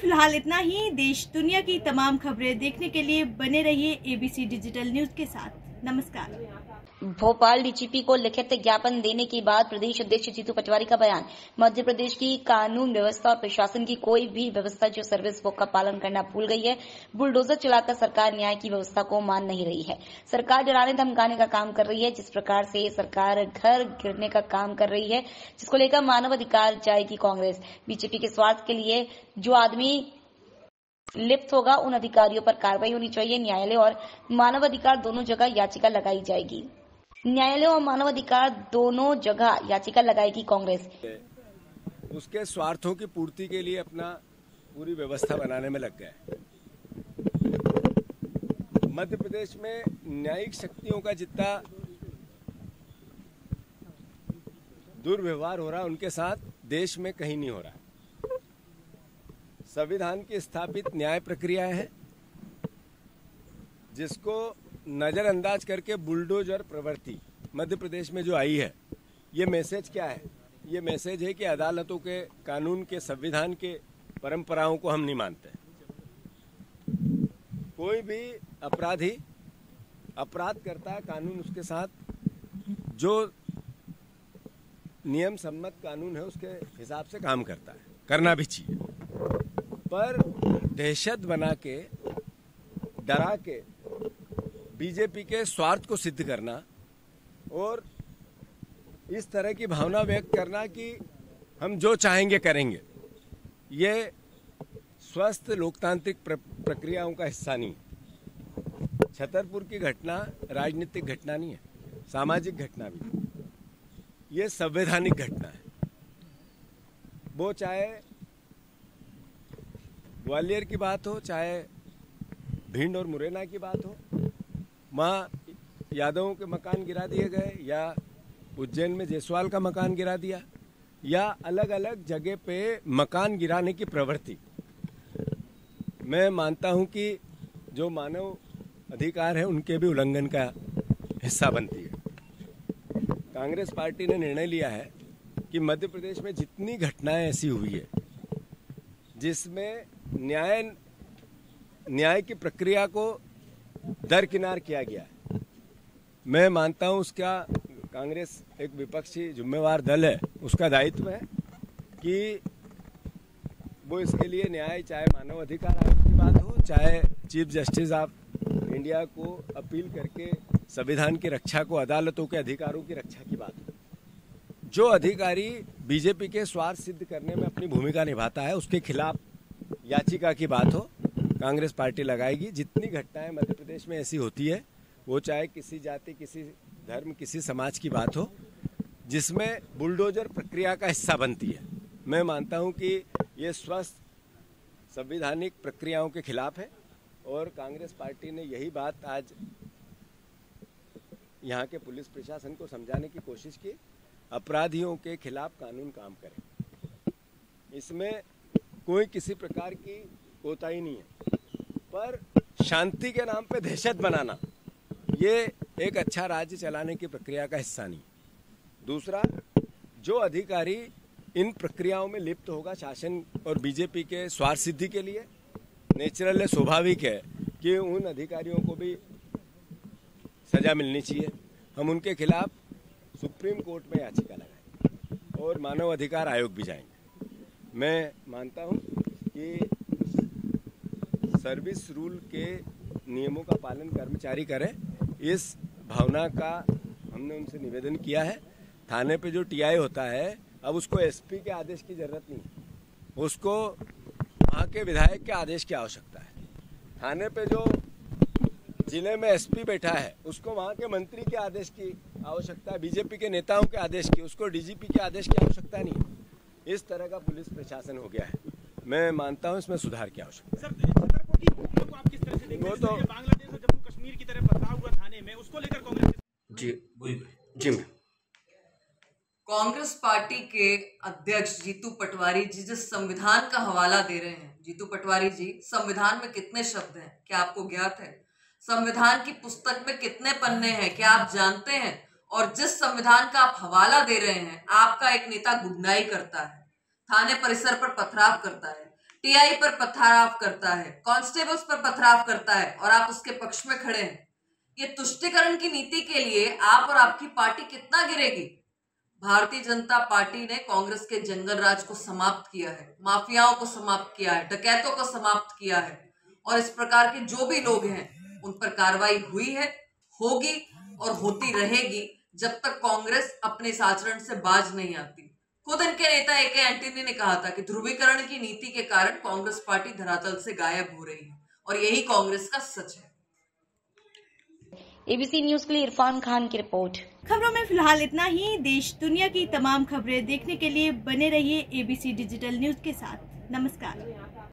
फिलहाल इतना ही। देश दुनिया की तमाम खबरें देखने के लिए बने रहिए ABC डिजिटल न्यूज के साथ। नमस्कार। भोपाल डीजीपी को लिखित ज्ञापन देने के बाद प्रदेश अध्यक्ष जीतू पटवारी का बयान। मध्य प्रदेश की कानून व्यवस्था और प्रशासन की कोई भी व्यवस्था जो सर्विस बुक का पालन करना भूल गई है। बुलडोजर चलाकर सरकार न्याय की व्यवस्था को मान नहीं रही है। सरकार डराने धमकाने का काम कर रही है। जिस प्रकार से सरकार घर गिरने का काम कर रही है, जिसको लेकर मानव अधिकार जाएगी कांग्रेस। बीजेपी के स्वार्थ के लिए जो आदमी लिप्त होगा, उन अधिकारियों पर कार्रवाई होनी चाहिए। न्यायालय और मानव अधिकार दोनों जगह याचिका लगाई जाएगी। न्यायालय और मानव अधिकार दोनों जगह याचिका लगाएगी कांग्रेस। उसके स्वार्थों की पूर्ति के लिए अपना पूरी व्यवस्था बनाने में लग गए। मध्य प्रदेश में न्यायिक शक्तियों का जितना दुर्व्यवहार हो रहा है, उनके साथ देश में कहीं नहीं हो रहा। संविधान की स्थापित न्याय प्रक्रिया है, जिसको नजरअंदाज करके बुलडोजर प्रवृत्ति मध्य प्रदेश में जो आई है, ये मैसेज क्या है? ये मैसेज है कि अदालतों के कानून के संविधान के परंपराओं को हम नहीं मानते। कोई भी अपराधी अपराध करता है, कानून उसके साथ जो नियम सम्मत कानून है उसके हिसाब से काम करता है, करना भी चाहिए। पर दहशत बना के, डरा के बीजेपी के स्वार्थ को सिद्ध करना और इस तरह की भावना व्यक्त करना कि हम जो चाहेंगे करेंगे, ये स्वस्थ लोकतांत्रिक प्रक्रियाओं का हिस्सा नहीं है। छतरपुर की घटना राजनीतिक घटना नहीं है, सामाजिक घटना भी नहीं, ये संवैधानिक घटना है। वो चाहे ग्वालियर की बात हो, चाहे भिंड और मुरैना की बात हो, वहाँ यादवों के मकान गिरा दिए गए, या उज्जैन में जायसवाल का मकान गिरा दिया, या अलग अलग जगह पे मकान गिराने की प्रवृत्ति, मैं मानता हूं कि जो मानव अधिकार है उनके भी उल्लंघन का हिस्सा बनती है। कांग्रेस पार्टी ने निर्णय लिया है कि मध्य प्रदेश में जितनी घटनाएं ऐसी हुई है जिसमें न्याय की प्रक्रिया को दरकिनार किया गया है, मैं मानता हूं उसका कांग्रेस एक विपक्षी जिम्मेवार दल है, उसका दायित्व है कि वो इसके लिए न्याय, चाहे मानव अधिकार आयोग की बात हो, चाहे चीफ जस्टिस ऑफ इंडिया को अपील करके संविधान की रक्षा को, अदालतों के अधिकारों की रक्षा की बात हो। जो अधिकारी बीजेपी के स्वार्थ सिद्ध करने में अपनी भूमिका निभाता है, उसके खिलाफ याचिका की बात हो, कांग्रेस पार्टी लगाएगी। जितनी घटनाएं मध्य प्रदेश में ऐसी होती है, वो चाहे किसी जाति, किसी धर्म, किसी समाज की बात हो, जिसमें बुलडोजर प्रक्रिया का हिस्सा बनती है, मैं मानता हूं कि ये स्वस्थ संवैधानिक प्रक्रियाओं के खिलाफ है। और कांग्रेस पार्टी ने यही बात आज यहाँ के पुलिस प्रशासन को समझाने की कोशिश की। अपराधियों के खिलाफ कानून काम करे, इसमें कोई किसी प्रकार की कोताही नहीं है। पर शांति के नाम पे दहशत बनाना, ये एक अच्छा राज्य चलाने की प्रक्रिया का हिस्सा नहीं। दूसरा, जो अधिकारी इन प्रक्रियाओं में लिप्त होगा शासन और बीजेपी के स्वार्थ सिद्धि के लिए, नेचुरल है, स्वाभाविक है कि उन अधिकारियों को भी सजा मिलनी चाहिए। हम उनके खिलाफ सुप्रीम कोर्ट में याचिका लगाएंगे और मानव अधिकार आयोग भी जाएंगे। मैं मानता हूं कि सर्विस रूल के नियमों का पालन कर्मचारी करें, इस भावना का हमने उनसे निवेदन किया है। थाने पे जो टीआई होता है, अब उसको एसपी के आदेश की जरूरत नहीं, उसको वहाँ के विधायक के आदेश की आवश्यकता है। थाने पे जो जिले में एसपी बैठा है, उसको वहाँ के मंत्री के आदेश की आवश्यकता है, बीजेपी के नेताओं के आदेश की, उसको डीजीपी के आदेश की आवश्यकता नहीं। इस तरह का पुलिस प्रशासन हो गया है। मैं मानता हूँ इसमें सुधार की आवश्यकता है। वो तो बांग्लादेश और जम्मू कश्मीर की तरह पथराव हुआ थाने में, उसको लेकर कांग्रेस जी कांग्रेस पार्टी के अध्यक्ष जीतू पटवारी जी जिस संविधान का हवाला दे रहे हैं, जीतू पटवारी जी, संविधान में कितने शब्द हैं क्या आपको ज्ञात है? संविधान की पुस्तक में कितने पन्ने हैं क्या आप जानते हैं? और जिस संविधान का आप हवाला दे रहे हैं, आपका एक नेता गुंडाई करता है, थाने परिसर पर पथराव करता है, टीआई पर पथराव करता है, कांस्टेबल्स पर पथराव करता है और आप उसके पक्ष में खड़े हैं। ये तुष्टीकरण की नीति के लिए आप और आपकी पार्टी कितना गिरेगी? भारतीय जनता पार्टी ने कांग्रेस के जंगल राज को समाप्त किया है, माफियाओं को समाप्त किया है, डकैतों को समाप्त किया है और इस प्रकार के जो भी लोग हैं उन पर कार्रवाई हुई है, होगी और होती रहेगी जब तक कांग्रेस अपने इस आचरण से बाज नहीं आती। खुद इनके नेता ए.के. एंटनी ने कहा था कि ध्रुवीकरण की नीति के कारण कांग्रेस पार्टी धरातल से गायब हो रही है और यही कांग्रेस का सच है। एबीसी न्यूज के लिए इरफान खान की रिपोर्ट। खबरों में फिलहाल इतना ही। देश दुनिया की तमाम खबरें देखने के लिए बने रहिए एबीसी डिजिटल न्यूज के साथ। नमस्कार।